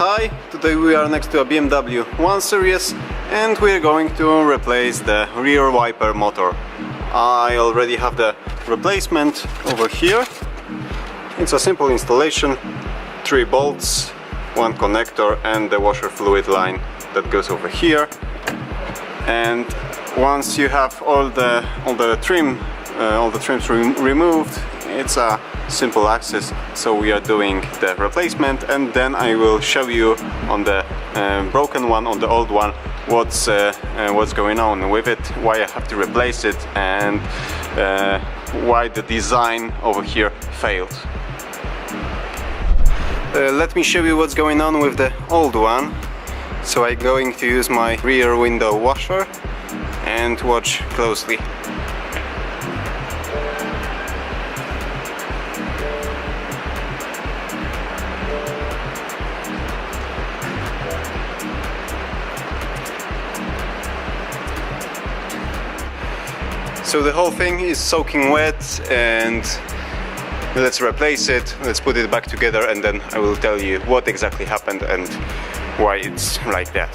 Hi, today we are next to a BMW 1 Series and we are going to replace the rear wiper motor. I already have the replacement over here. It's a simple installation, 3 bolts, 1 connector and the washer fluid line that goes over here. And once you have all the trims removed, it's a simple access. So we are doing the replacement, and then I will show you on the broken one, on the old one, what's going on with it, why I have to replace it, and why the design over here failed. Let me show you what's going on with the old one. So I'm going to use my rear window washer and watch closely. So the whole thing is soaking wet, and let's replace it, let's put it back together, and then I will tell you what exactly happened and why it's like that.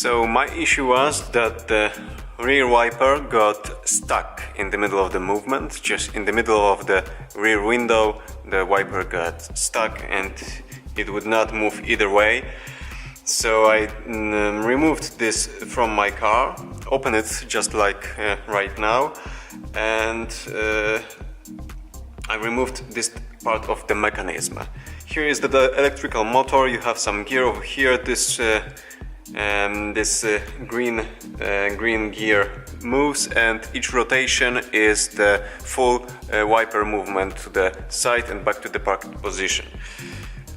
So my issue was that the rear wiper got stuck in the middle of the movement, just in the middle of the rear window. The wiper got stuck and it would not move either way. So I removed this from my car, open it just like right now, and I removed this part of the mechanism. Here is the electrical motor. You have some gear over here. This green gear moves, and each rotation is the full wiper movement to the side and back to the parked position.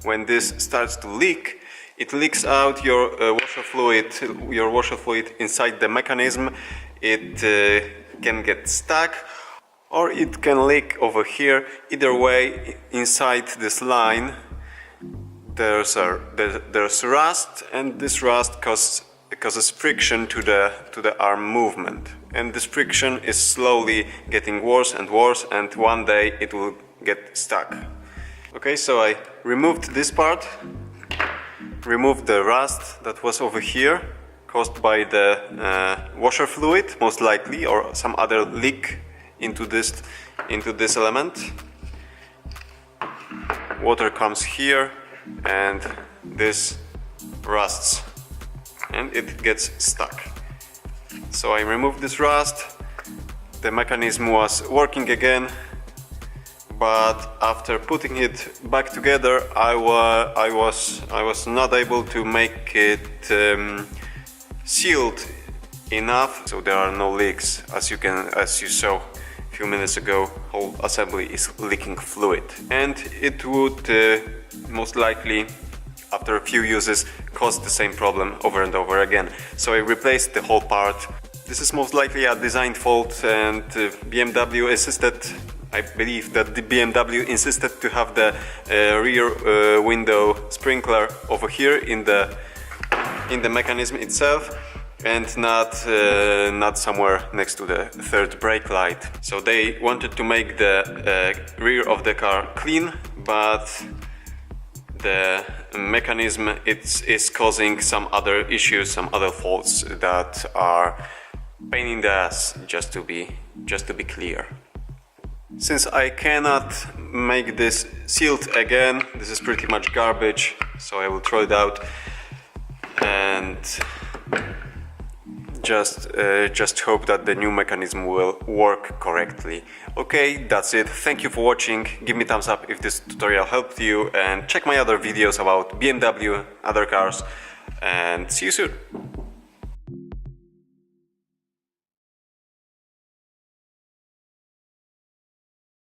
When this starts to leak, it leaks out your washer fluid inside the mechanism. It can get stuck, or it can leak over here. Either way, inside this line there's rust, and this rust causes friction to the arm movement, and this friction is slowly getting worse and worse, and one day it will get stuck. Okay, so I removed this part, removed the rust that was over here, caused by the washer fluid, most likely, or some other leak into this element. Water comes here, and this rusts, and it gets stuck. So I removed this rust. The mechanism was working again, but after putting it back together, I was not able to make it sealed enough, so there are no leaks. As you saw a few minutes ago, whole assembly is leaking fluid, and it would most likely, after a few uses, cause the same problem over and over again. So I replaced the whole part. This is most likely a design fault, and BMW insisted, I believe that the BMW insisted to have the rear window sprinkler over here in the mechanism itself, and not somewhere next to the third brake light. So they wanted to make the rear of the car clean, but the mechanism is causing some other issues, some other faults that are pain in the ass, just to be clear. Since I cannot make this sealed again, this is pretty much garbage, so I will throw it out and just hope that the new mechanism will work correctly. Okay, that's it. Thank you for watching. Give me thumbs up if this tutorial helped you, and check my other videos about BMW, other cars, and see you soon.